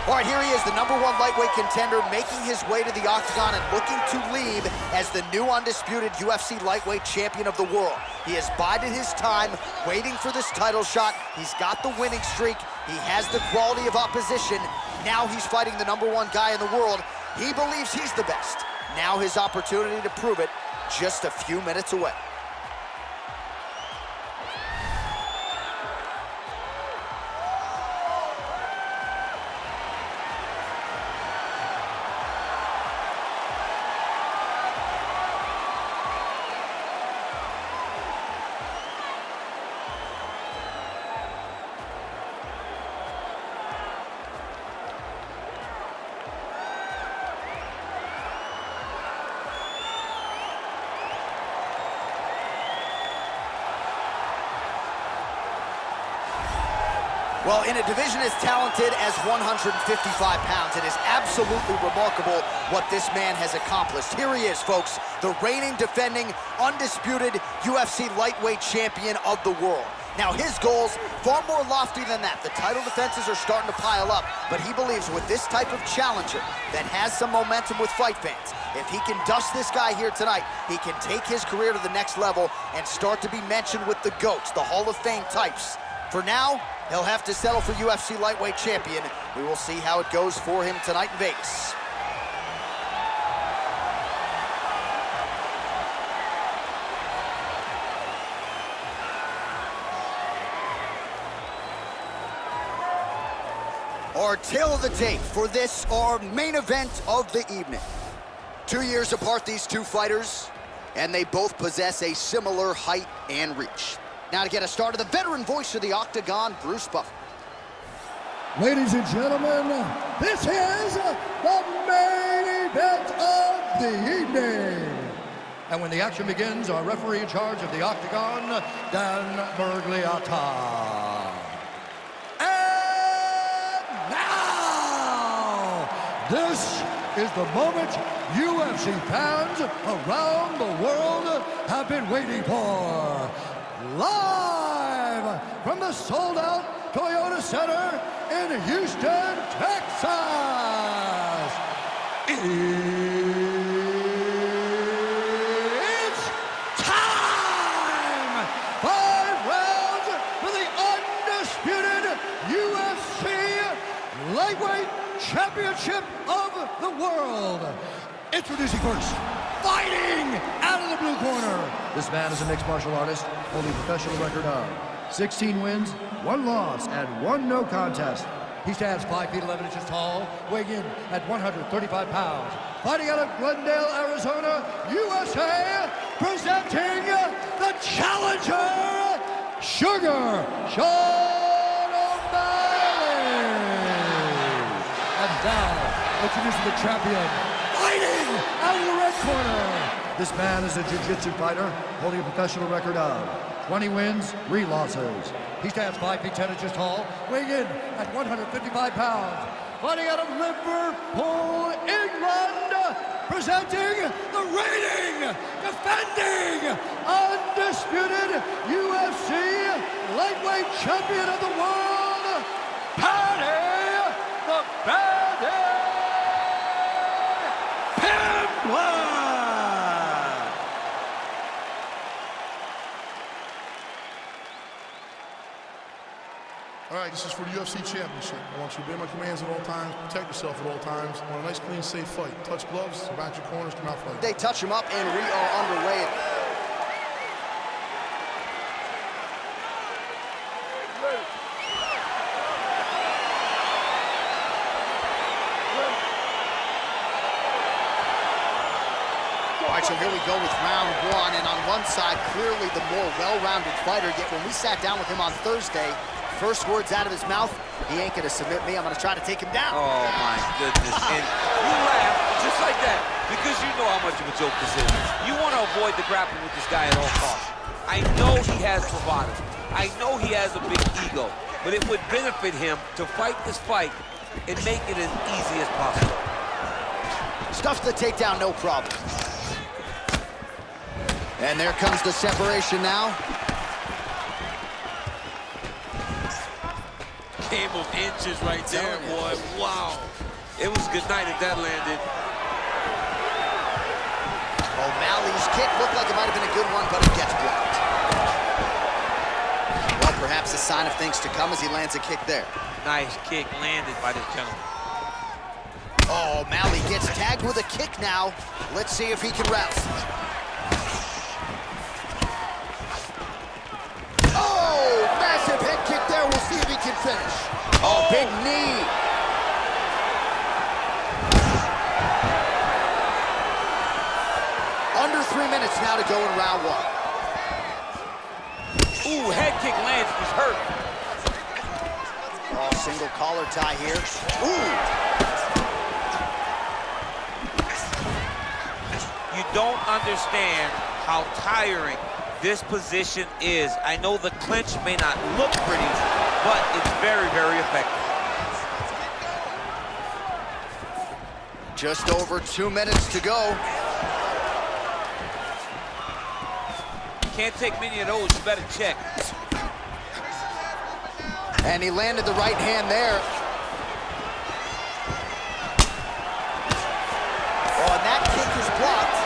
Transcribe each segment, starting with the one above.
All right, here he is, the #1 lightweight contender, making his way to the octagon and looking to leave as the new undisputed UFC lightweight champion of the world. He has bided his time, waiting for this title shot. He's got the winning streak. He has the quality of opposition. Now he's fighting the #1 guy in the world. He believes he's the best. Now his opportunity to prove it, just a few minutes away. Well, in a division as talented as 155 pounds, it is absolutely remarkable what this man has accomplished. Here he is, folks, the reigning, defending, undisputed UFC lightweight champion of the world. Now, his goals, far more lofty than that. The title defenses are starting to pile up, but he believes with this type of challenger that has some momentum with fight fans, if he can dust this guy here tonight, he can take his career to the next level and start to be mentioned with the GOATs, the Hall of Fame types. For now, he'll have to settle for UFC lightweight champion. We will see how it goes for him tonight in Vegas. Our tail of the tape for this, our main event of the evening. 2 years apart, these two fighters, and they both possess a similar height and reach. Now to get us started, the veteran voice of the Octagon, Bruce Buffer. Ladies and gentlemen, this is the main event of the evening. And when the action begins, our referee in charge of the Octagon, Dan Bergliata. And now, this is the moment UFC fans around the world have been waiting for. Live from the sold-out Toyota Center in Houston, Texas. It's time! 5 rounds for the undisputed UFC Lightweight Championship of the World. Introducing first, fighting out of the blue corner. This man is a mixed martial artist, holding a professional record of 16 wins, 1 loss, and 1 no contest. He stands 5 feet 11 inches tall, weighing in at 135 pounds. Fighting out of Glendale, Arizona, USA, presenting the challenger, Sugar Sean O'Malley. And now, introducing the champion, fighting out of the red corner. This man is a jiu-jitsu fighter, holding a professional record of 20 wins, 3 losses. He stands 5 feet 10 inches tall, weighing in at 155 pounds. Fighting out of Liverpool, England, presenting the reigning, defending, undisputed UFC lightweight champion of the world, Paddy the Paddy Pimblett. All right, this is for the UFC Championship. I want you to obey my commands at all times, protect yourself at all times. I want a nice, clean, safe fight. Touch gloves, back your corners, come out fighting. They touch him up, and we are underway. All right, so here we go with round 1, and on one side, clearly the more well-rounded fighter, yet when we sat down with him on Thursday, first words out of his mouth, he ain't gonna submit me, I'm gonna try to take him down. Oh my goodness, and you laugh just like that because you know how much of a joke this is. You wanna avoid the grappling with this guy at all costs. I know he has bravado, I know he has a big ego, but it would benefit him to fight this fight and make it as easy as possible. Stuffs the takedown, no problem. And there comes the separation now. game of inches right there, boy. Wow. It was good night if that landed. O'Malley's kick looked like it might have been a good one, but it gets blocked. Well, perhaps a sign of things to come as he lands a kick there. Nice kick landed by this gentleman. Oh, O'Malley gets tagged with a kick now. Let's see if he can rouse. Oh, massive head kick there. We'll see if he can finish. Oh, big knee. Under 3 minutes now to go in round one. Ooh, head kick lands. He's hurt. Oh, single collar tie here. Ooh. You don't understand how tiring this position is. I know the clinch may not look pretty, but it's very, very effective. Just over 2 minutes to go. Can't take many of those, you better check. And he landed the right hand there. Oh, and that kick is blocked.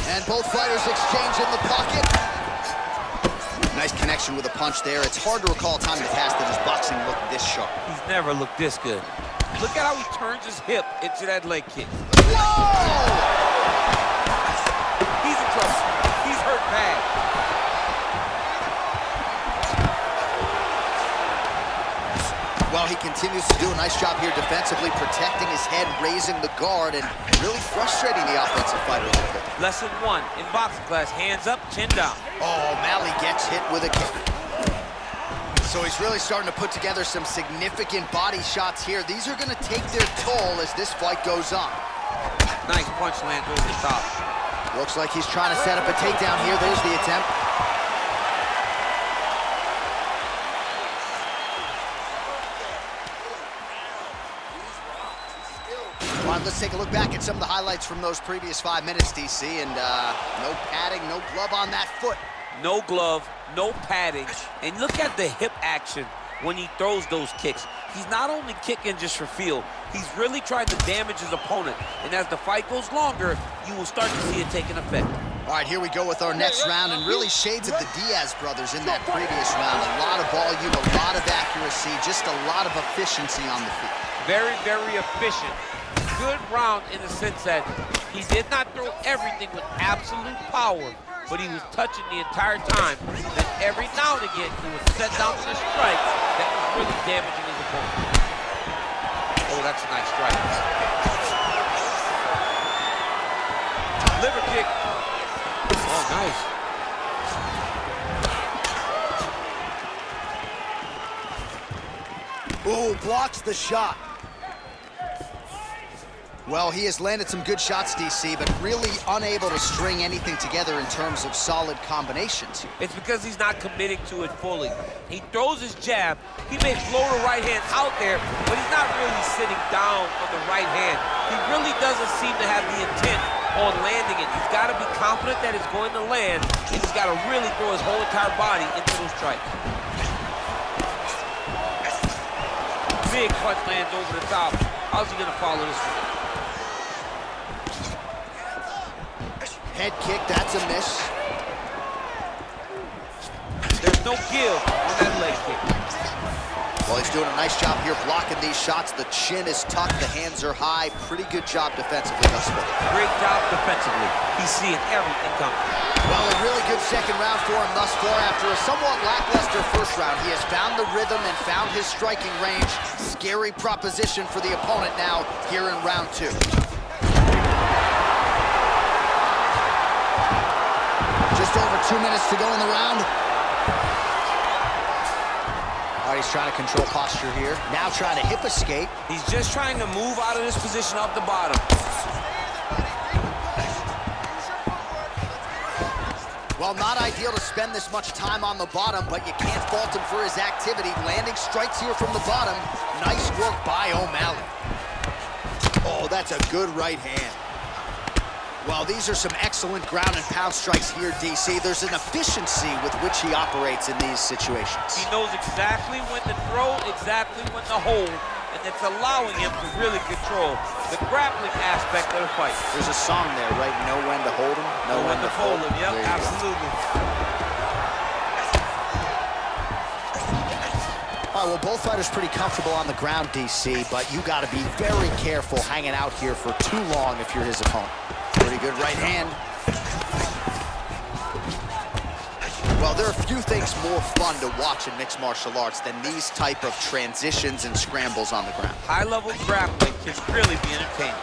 And both fighters exchange in the pocket. Nice connection with a punch there. It's hard to recall a time in the past that his boxing looked this sharp. He's never looked this good. Look at how he turns his hip into that leg kick. Whoa! He's in trouble. He's hurt bad. Well, he continues to do a nice job here defensively, protecting his head, raising the guard, and really frustrating the offensive fighter a little bit. Lesson 1 in boxing class, hands up, chin down. Oh, O'Malley gets hit with a kick. So he's really starting to put together some significant body shots here. These are going to take their toll as this fight goes on. Nice punch lands over the top. Looks like he's trying to set up a takedown here. There's the attempt. All right, let's take a look back at some of the highlights from those previous 5 minutes, DC, and no padding, no glove on that foot. No glove, no padding, and look at the hip action when he throws those kicks. He's not only kicking just for feel, he's really trying to damage his opponent, and as the fight goes longer, you will start to see it taking effect. All right, here we go with our next round, and really shades of the Diaz brothers in that previous round. A lot of volume, a lot of accuracy, just a lot of efficiency on the feet. Very, very efficient. Good round in the sense that he did not throw everything with absolute power, but he was touching the entire time. Then every now and again, he would set down to the strike that was really damaging his opponent. Oh, that's a nice strike. Liver kick. Oh, nice. Ooh, blocks the shot. Well, he has landed some good shots, DC, but really unable to string anything together in terms of solid combinations. It's because he's not committing to it fully. He throws his jab. He may float a right hand out there, but he's not really sitting down on the right hand. He really doesn't seem to have the intent on landing it. He's got to be confident that it's going to land, and he's got to really throw his whole entire body into those strikes. Big punch lands over the top. How's he going to follow this one? Head kick, that's a miss. There's no give on that leg kick. Well, he's doing a nice job here blocking these shots. The chin is tucked, the hands are high. Pretty good job defensively thus far. Great job defensively. He's seeing everything coming. Well, a really good second round for him thus far. After a somewhat lackluster first round, he has found the rhythm and found his striking range. Scary proposition for the opponent now here in round 2. Just over 2 minutes to go in the round. All right, he's trying to control posture here. Now trying to hip escape. He's just trying to move out of this position off the bottom. Well, Well, not ideal to spend this much time on the bottom, but you can't fault him for his activity. Landing strikes here from the bottom. Nice work by O'Malley. Oh, that's a good right hand. Well, these are some excellent ground and pound strikes here, DC. There's an efficiency with which he operates in these situations. He knows exactly when to throw, exactly when to hold, and it's allowing him to really control the grappling aspect of the fight. There's a song there, right? Know when to hold him, know when to fold him. Yep, absolutely. All right, well, both fighters pretty comfortable on the ground, DC, but you got to be very careful hanging out here for too long if you're his opponent. Pretty good right hand. Well, there are few things more fun to watch in mixed martial arts than these type of transitions and scrambles on the ground. High-level grappling can really be entertaining.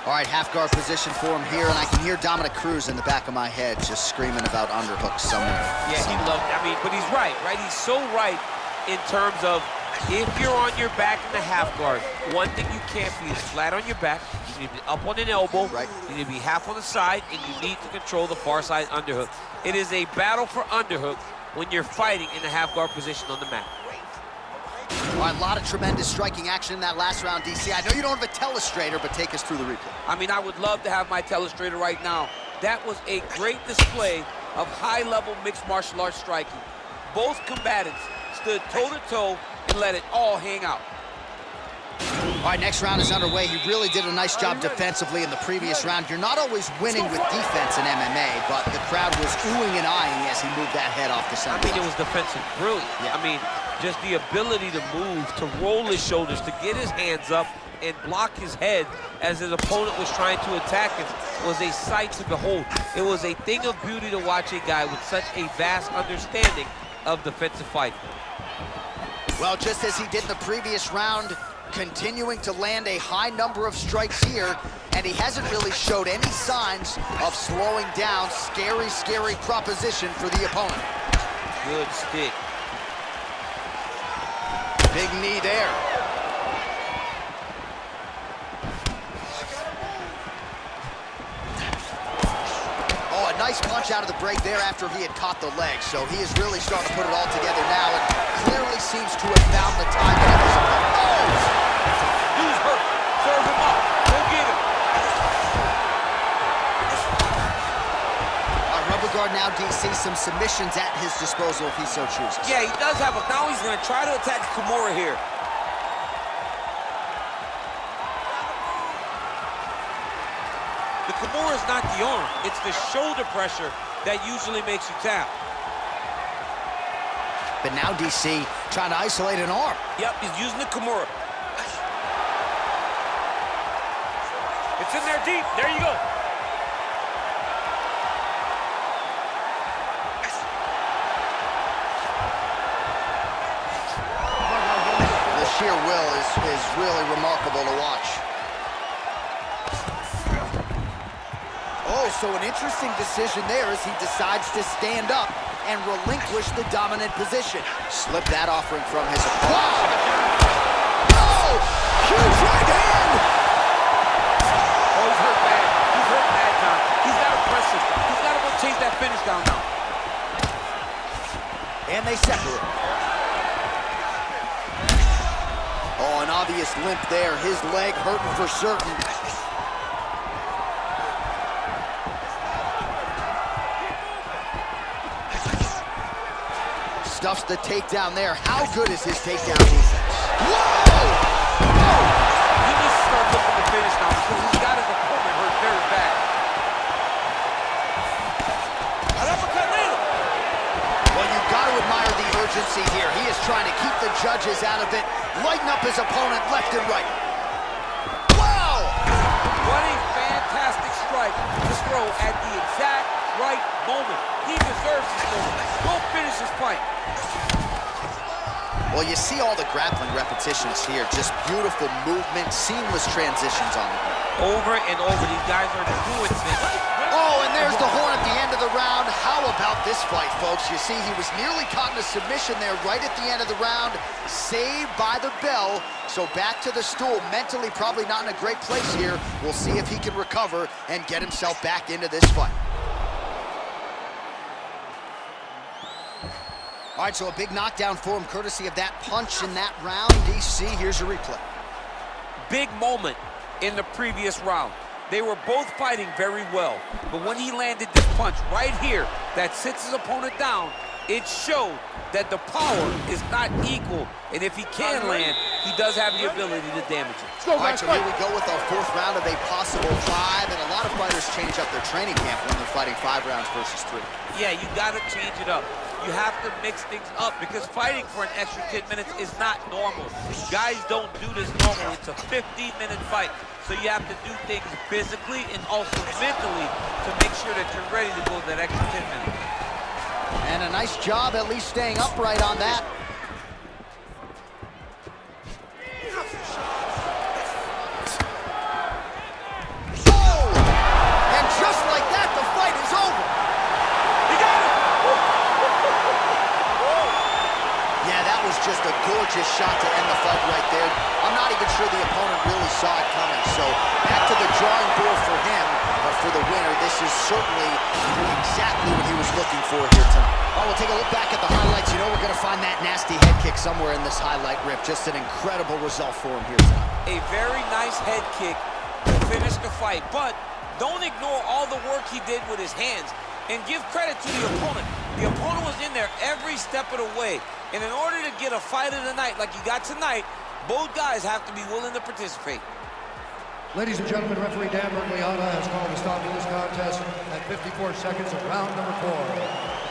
All right, half guard position for him here, and I can hear Dominic Cruz in the back of my head just screaming about underhooks somewhere. Yeah, he loved, but he's right? He's so right in terms of if you're on your back in the half guard, one thing you can't be is flat on your back. You need to be up on an elbow. Right. You need to be half on the side, and you need to control the far side underhook. It is a battle for underhook when you're fighting in the half guard position on the mat. All right, a lot of tremendous striking action in that last round, DC. I know you don't have a telestrator, but take us through the replay. I would love to have my telestrator right now. That was a great display of high-level mixed martial arts striking. Both combatants stood toe-to-toe and let it all hang out. All right, next round is underway. He really did a nice job defensively in the previous round. You're not always winning with defense in MMA, but the crowd was oohing and eyeing as he moved that head off the center. It was defensive brilliant. Yeah. Just the ability to move, to roll his shoulders, to get his hands up and block his head as his opponent was trying to attack him was a sight to behold. It was a thing of beauty to watch a guy with such a vast understanding of defensive fighting. Well, just as he did in the previous round, continuing to land a high number of strikes here, and he hasn't really showed any signs of slowing down. Scary, scary proposition for the opponent. Good stick. Big knee there. Oh, a nice punch out of the break there after he had caught the leg. So he is really starting to put it all together now and clearly seems to have found the timing of his opponent. Oh! Dude's hurt. Serve him up. Go get him. Rubber guard now, DC. Some submissions at his disposal if he so chooses. Yeah, he does have a... Now he's going to try to attack Kimura here. The Kimura is not the arm. It's the shoulder pressure that usually makes you tap. But now DC trying to isolate an arm. Yep, he's using the Kimura. It's in there deep. There you go. The sheer will is really remarkable to watch. Oh, so an interesting decision there as he decides to stand up and relinquish the dominant position. Slip that offering from his opponent. Wow! Oh! Huge right hand! Oh, he's hurt bad. He's hurt bad, John. He's got to press it. He's got to go chase that finish down now. And they separate. Oh, an obvious limp there. His leg hurting for certain. Stuffs the takedown there. How good is his takedown defense? Whoa! Oh! He needs to start looking to finish now because he's got his opponent hurt very bad. Well, you've got to admire the urgency here. He is trying to keep the judges out of it, lighten up his opponent left and right. Wow! What a fantastic strike to throw at the exact right moment. He deserves this moment. Go finish his fight. Well, you see all the grappling repetitions here. Just beautiful movement, seamless transitions on the ground. Over and over, these guys are doing things. Oh, and there's the horn at the end of the round. How about this fight, folks? You see, he was nearly caught in a submission there right at the end of the round. Saved by the bell. So back to the stool. Mentally probably not in a great place here. We'll see if he can recover and get himself back into this fight. All right, so a big knockdown for him, courtesy of that punch in that round. DC, here's your replay. Big moment in the previous round. They were both fighting very well, but when he landed this punch right here that sits his opponent down, it showed that the power is not equal, and if he can land, he does have the ability to damage it. All right, so here we go with our fourth round of a possible 5, and a lot of fighters change up their training camp when they're fighting 5 rounds versus 3. Yeah, you gotta change it up. You have to mix things up because fighting for an extra 10 minutes is not normal. Guys don't do this normally. It's a 15-minute fight. So you have to do things physically and also mentally to make sure that you're ready to go that extra 10 minutes. And a nice job at least staying upright on that. Oh! And just like that, the fight is over. He got it! Yeah, that was just a gorgeous shot to end the fight right there. I'm not even sure the opponent really saw it coming. So back to the drawing board for him. But for the winner, this is certainly exactly what he was looking for here tonight. Oh, we'll take a look back at the highlights. You know we're going to find that nasty head kick somewhere in this highlight rip. Just an incredible result for him here tonight. A very nice head kick to finish the fight. But don't ignore all the work he did with his hands. And give credit to the opponent. The opponent was in there every step of the way. And in order to get a fight of the night like you got tonight, both guys have to be willing to participate. Ladies and gentlemen, referee Dan Bergliana has called a stop to this contest at 54 seconds of round number 4.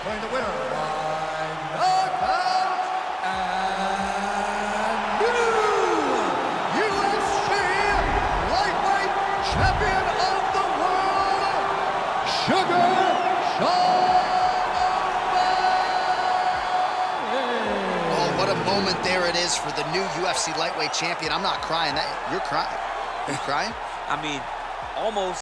Declaring the winner by knockout and new UFC lightweight champion of the world, Sugar Sean. Oh, what a moment there it is for the new UFC lightweight champion. I'm not crying. You're crying. Are you crying? I mean, almost.